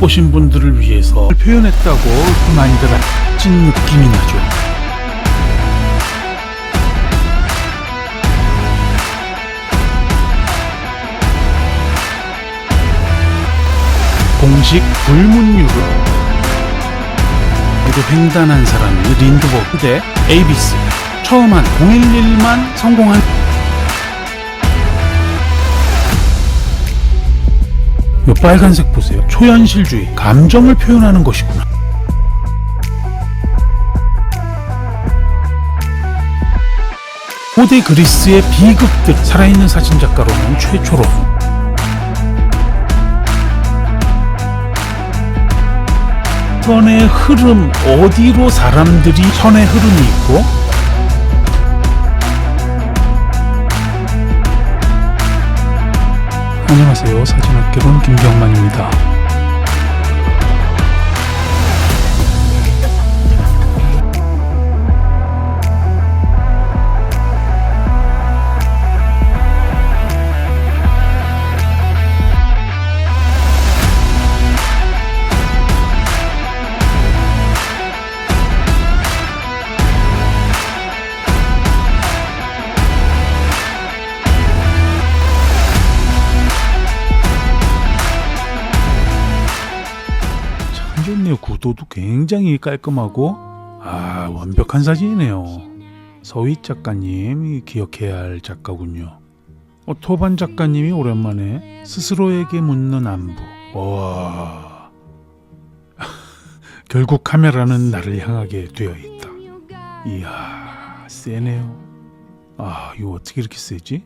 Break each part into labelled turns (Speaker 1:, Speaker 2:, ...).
Speaker 1: 보신 분들을 위해서 표현했다고 많이들 찐 느낌이 나죠. 공식 불문율은 그래도 횡단한 사람이 린드버그 대 에이비스. 처음 한 011만 성공한. 이 빨간색 보세요. 초현실주의, 감정을 표현하는 것이구나. 고대 그리스의 비극들, 살아있는 사진작가로는 최초로. 선의 흐름, 어디로 사람들이 선의 흐름이 있고 안녕하세요. 사진학개론 김경만입니다. 좋네요. 구도도 굉장히 깔끔하고 완벽한 사진이네요. 서윗 작가님 기억해야 할 작가군요. 토반 작가님이 오랜만에 스스로에게 묻는 안부. 와 결국 카메라는 나를 향하게 되어 있다. 이야 세네요. 이거 어떻게 이렇게 세지?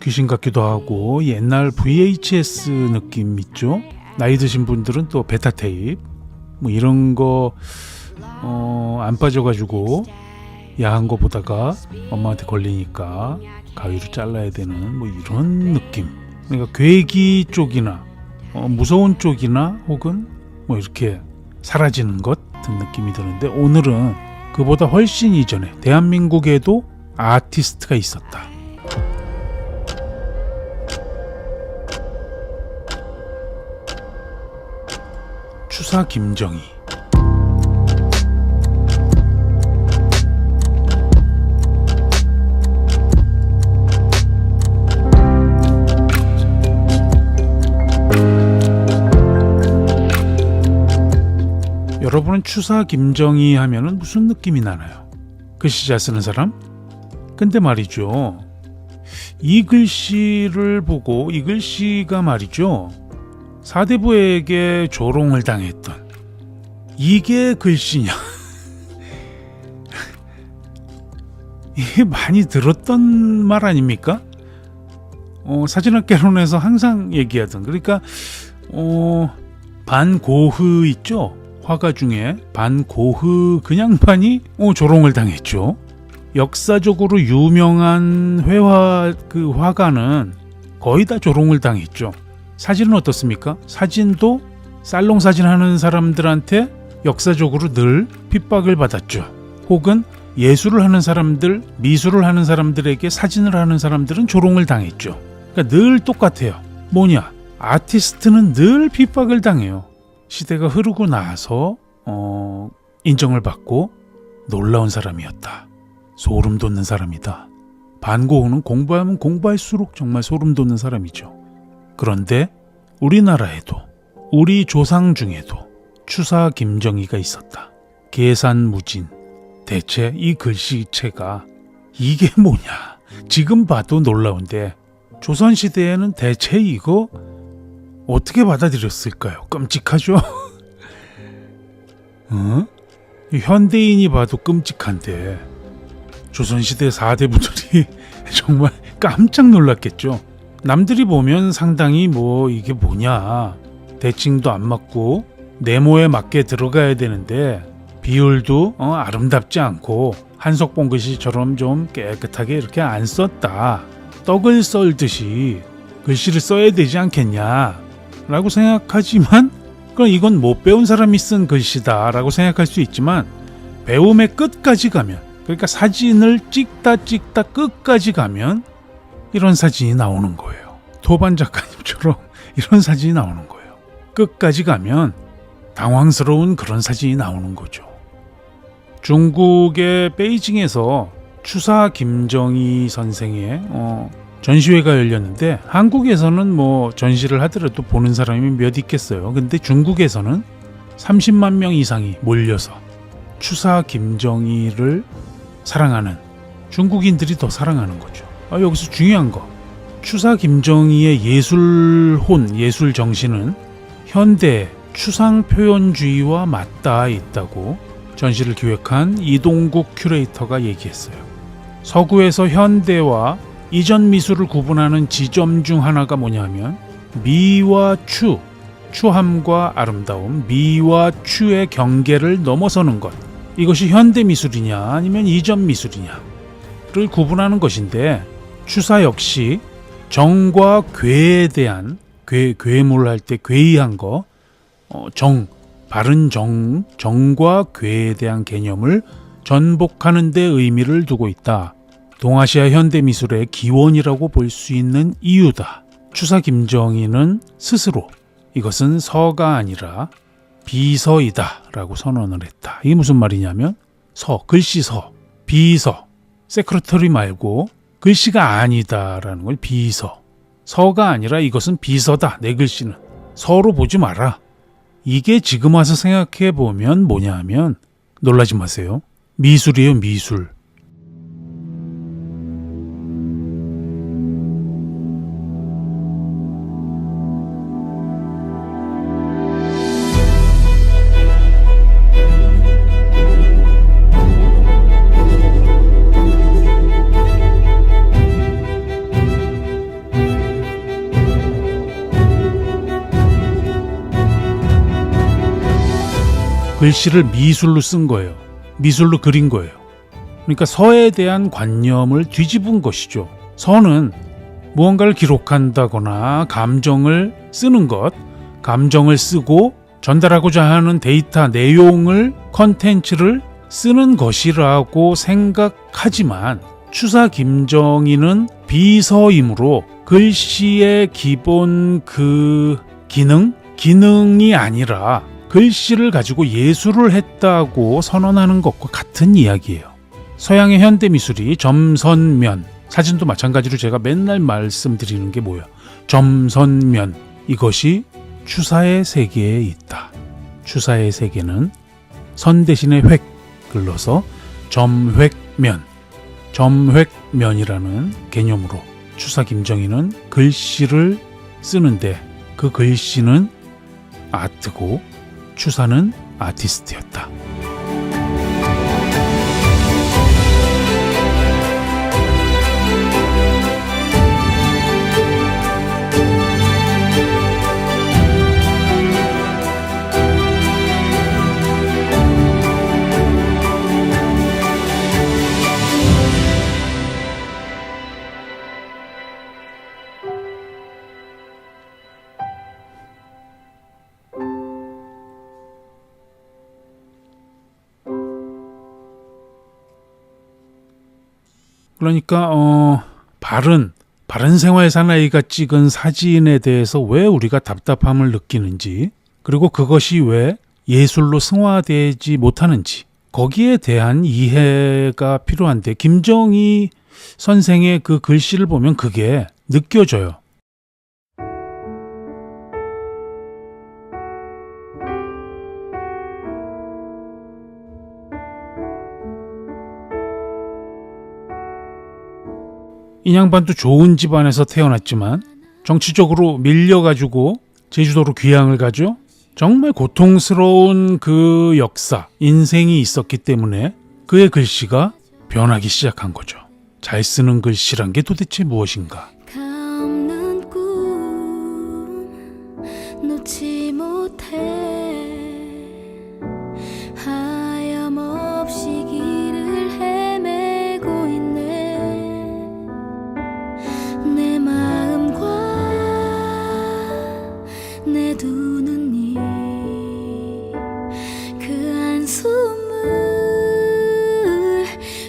Speaker 1: 귀신 같기도 하고 옛날 VHS 느낌 있죠? 나이 드신 분들은 또 베타 테이프 뭐 이런 거 안 빠져가지고 야한 거 보다가 엄마한테 걸리니까 가위로 잘라야 되는 뭐 이런 느낌. 그러니까 괴기 쪽이나 무서운 쪽이나 혹은 뭐 이렇게 사라지는 것 같은 느낌이 드는데, 오늘은 그보다 훨씬 이전에 대한민국에도 아티스트가 있었다. 추사 김정희. 여러분은 추사 김정희 하면은 무슨 느낌이 나나요? 글씨 잘 쓰는 사람? 근데 말이죠, 이 글씨를 보고 이 글씨가 말이죠, 사대부에게 조롱을 당했던 이게 글씨냐? 이게 많이 들었던 말 아닙니까? 사진학개론에서 항상 얘기하던, 그러니까 반고흐 있죠? 화가 중에 반고흐 그냥반이 조롱을 당했죠. 역사적으로 유명한 회화 그 화가는 거의 다 조롱을 당했죠. 사진은 어떻습니까? 사진도 살롱 사진 하는 사람들한테 역사적으로 늘 핍박을 받았죠. 혹은 예술을 하는 사람들, 미술을 하는 사람들에게 사진을 하는 사람들은 조롱을 당했죠. 그러니까 늘 똑같아요. 뭐냐? 아티스트는 늘 핍박을 당해요. 시대가 흐르고 나서 인정을 받고 놀라운 사람이었다. 소름 돋는 사람이다. 반고흐는 공부하면 공부할수록 정말 소름 돋는 사람이죠. 그런데 우리나라에도, 우리 조상 중에도 추사 김정희가 있었다. 계산무진. 대체 이 글씨체가 이게 뭐냐? 지금 봐도 놀라운데 조선시대에는 대체 이거 어떻게 받아들였을까요? 끔찍하죠? 현대인이 봐도 끔찍한데 조선시대 4대부들이 정말 깜짝 놀랐겠죠. 남들이 보면 상당히 이게 뭐냐, 대칭도 안 맞고 네모에 맞게 들어가야 되는데 비율도 아름답지 않고 한석봉글씨처럼 좀 깨끗하게 이렇게 안 썼다. 떡을 썰듯이 글씨를 써야 되지 않겠냐 라고 생각하지만, 그럼 이건 못 배운 사람이 쓴 글씨다 라고 생각할 수 있지만, 배움의 끝까지 가면, 그러니까 사진을 찍다 끝까지 가면 이런 사진이 나오는 거예요. 토반 작가님처럼 이런 사진이 나오는 거예요. 끝까지 가면 당황스러운 그런 사진이 나오는 거죠. 중국의 베이징에서 추사 김정희 선생의 전시회가 열렸는데 한국에서는 뭐 전시를 하더라도 보는 사람이 몇 있겠어요. 근데 중국에서는 30만 명 이상이 몰려서 추사 김정희를 사랑하는 중국인들이 더 사랑하는 거죠. 여기서 중요한 거, 추사 김정희의 예술혼, 예술 정신은 현대 추상 표현주의와 맞닿아 있다고 전시를 기획한 이동국 큐레이터가 얘기했어요. 서구에서 현대와 이전 미술을 구분하는 지점 중 하나가 뭐냐면 미와 추, 추함과 아름다움, 미와 추의 경계를 넘어서는 것, 이것이 현대 미술이냐 아니면 이전 미술이냐를 구분하는 것인데, 추사 역시 정과 괴에 대한, 괴물을 할 때 괴이한 거, 바른 정과 괴에 대한 개념을 전복하는 데 의미를 두고 있다. 동아시아 현대미술의 기원이라고 볼 수 있는 이유다. 추사 김정희는 스스로 이것은 서가 아니라 비서이다 라고 선언을 했다. 이게 무슨 말이냐면 글씨 서, 비서, 세크레터리 말고 글씨가 아니다 라는 걸 비서, 서가 아니라 이것은 비서다. 내 글씨는 서로 보지 마라. 이게 지금 와서 생각해 보면 뭐냐 하면 놀라지 마세요. 미술이에요, 미술. 글씨를 미술로 쓴 거예요. 미술로 그린 거예요. 그러니까 서에 대한 관념을 뒤집은 것이죠. 서는 무언가를 기록한다거나 감정을 쓰는 것, 감정을 쓰고 전달하고자 하는 데이터, 내용을, 컨텐츠를 쓰는 것이라고 생각하지만 추사 김정희는 비서이므로 글씨의 기본 기능이 아니라 글씨를 가지고 예술을 했다고 선언하는 것과 같은 이야기예요. 서양의 현대미술이 점선면, 사진도 마찬가지로 제가 맨날 말씀드리는 게 뭐예요? 점선면, 이것이 추사의 세계에 있다. 추사의 세계는 선 대신에 획을 넣어서 점획면이라는 개념으로 추사 김정희는 글씨를 쓰는데 그 글씨는 아트고 추사는 아티스트였다. 그러니까 바른 생활 사나이가 찍은 사진에 대해서 왜 우리가 답답함을 느끼는지, 그리고 그것이 왜 예술로 승화되지 못하는지, 거기에 대한 이해가 필요한데 김정희 선생의 그 글씨를 보면 그게 느껴져요. 이 양반도 좋은 집안에서 태어났지만 정치적으로 밀려가지고 제주도로 귀향을 가죠. 정말 고통스러운 그 역사, 인생이 있었기 때문에 그의 글씨가 변하기 시작한 거죠. 잘 쓰는 글씨란 게 도대체 무엇인가?
Speaker 2: 감는 꿈 놓지 못해 하염없이 길을 헤매고 있네. 내 마음과 내 두 눈이 그 한숨을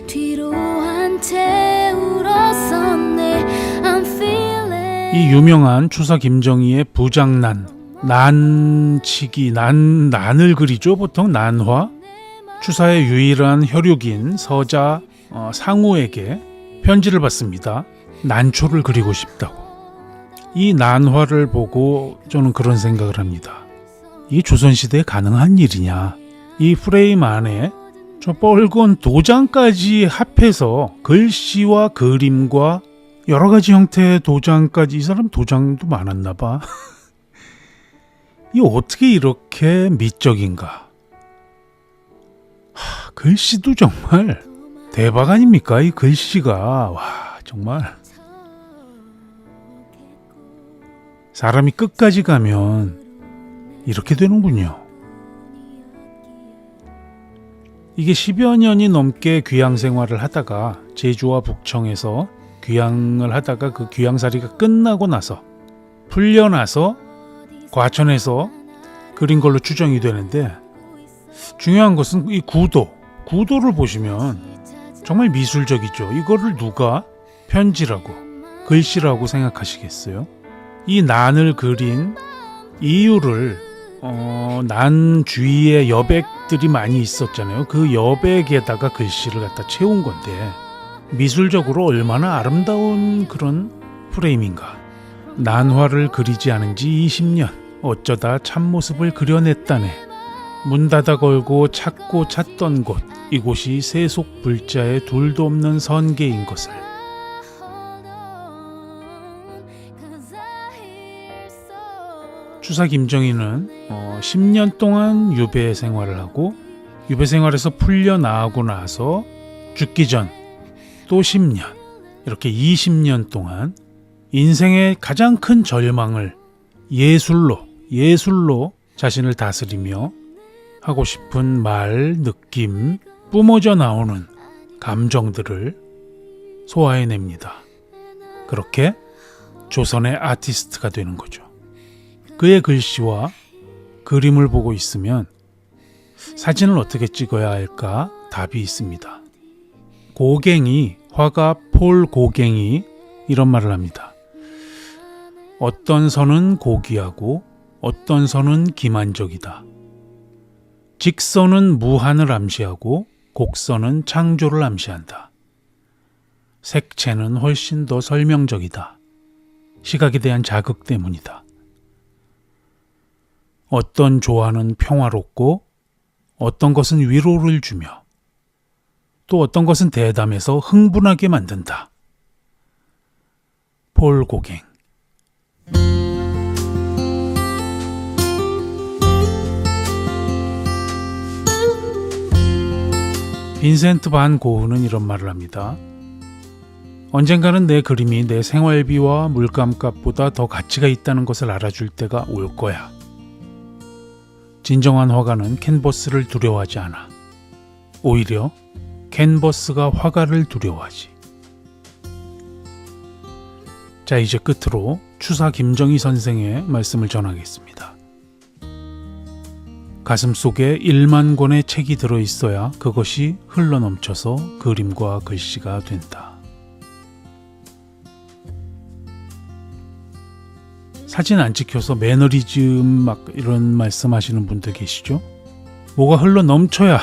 Speaker 2: 뒤로 한 채 울었었네. I'm feeling
Speaker 1: 이 유명한 추사 김정희의 부장난, 난치기, 난을 그리죠. 보통 난화. 추사의 유일한 혈육인 서자 상우에게 편지를 받습니다. 난초를 그리고 싶다고. 이 난화를 보고 저는 그런 생각을 합니다. 이게 조선시대에 가능한 일이냐. 이 프레임 안에 저 뻘건 도장까지 합해서 글씨와 그림과 여러 가지 형태의 도장까지, 이 사람 도장도 많았나 봐. 이 어떻게 이렇게 미적인가. 글씨도 정말 대박 아닙니까? 이 글씨가. 와, 정말 사람이 끝까지 가면 이렇게 되는군요. 이게 10여 년이 넘게 귀양 생활을 하다가 제주와 북청에서 귀양을 하다가 그 귀양살이가 끝나고 나서 풀려나서 과천에서 그린 걸로 추정이 되는데, 중요한 것은 이 구도를 보시면 정말 미술적이죠. 이거를 누가 편지라고, 글씨라고 생각하시겠어요? 이 난을 그린 이유를 난 주위에 여백들이 많이 있었잖아요. 그 여백에다가 글씨를 갖다 채운 건데 미술적으로 얼마나 아름다운 그런 프레임인가. 난화를 그리지 않은 지 20년 어쩌다 참모습을 그려냈다네. 문 닫아 걸고 찾고 찾던 곳, 이곳이 세속 불자에 둘도 없는 선계인 것을. 추사 김정희는 10년 동안 유배 생활을 하고, 유배 생활에서 풀려나오고 나서 죽기 전 또 10년, 이렇게 20년 동안 인생의 가장 큰 절망을 예술로 자신을 다스리며 하고 싶은 말, 느낌, 뿜어져 나오는 감정들을 소화해냅니다. 그렇게 조선의 아티스트가 되는 거죠. 그의 글씨와 그림을 보고 있으면 사진을 어떻게 찍어야 할까 답이 있습니다. 화가 폴 고갱이 이런 말을 합니다. 어떤 선은 고귀하고 어떤 선은 기만적이다. 직선은 무한을 암시하고 곡선은 창조를 암시한다. 색채는 훨씬 더 설명적이다. 시각에 대한 자극 때문이다. 어떤 조화는 평화롭고 어떤 것은 위로를 주며 또 어떤 것은 대담해서 흥분하게 만든다. 폴 고갱. 빈센트 반 고흐는 이런 말을 합니다. 언젠가는 내 그림이 내 생활비와 물감값보다 더 가치가 있다는 것을 알아줄 때가 올 거야. 진정한 화가는 캔버스를 두려워하지 않아. 오히려 캔버스가 화가를 두려워하지. 자, 이제 끝으로 추사 김정희 선생의 말씀을 전하겠습니다. 가슴속에 1만 권의 책이 들어있어야 그것이 흘러넘쳐서 그림과 글씨가 된다. 사진 안 찍혀서 매너리즘 막 이런 말씀하시는 분들 계시죠? 뭐가 흘러넘쳐야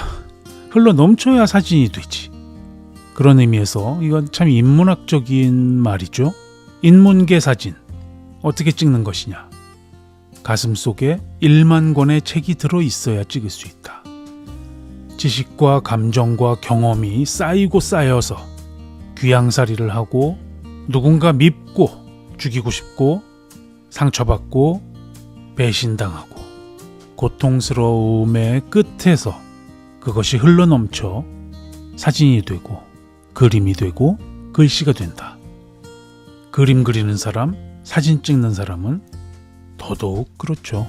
Speaker 1: 사진이 되지. 그런 의미에서 이건 참 인문학적인 말이죠. 인문계 사진 어떻게 찍는 것이냐. 가슴속에 1만 권의 책이 들어있어야 찍을 수 있다. 지식과 감정과 경험이 쌓이고 쌓여서 귀양살이를 하고 누군가 밉고 죽이고 싶고 상처받고 배신당하고 고통스러움의 끝에서 그것이 흘러넘쳐 사진이 되고 그림이 되고 글씨가 된다. 그림 그리는 사람, 사진 찍는 사람은 더더욱 그렇죠.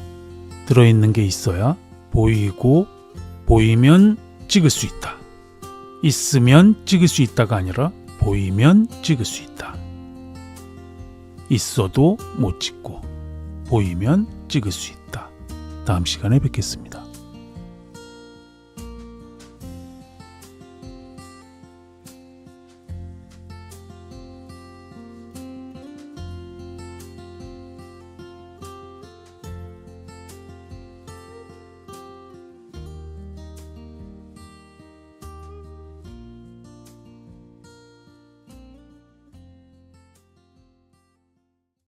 Speaker 1: 들어있는 게 있어야 보이고 보이면 찍을 수 있다. 있으면 찍을 수 있다가 아니라 보이면 찍을 수 있다. 있어도 못 찍고 보이면 찍을 수 있다. 다음 시간에 뵙겠습니다.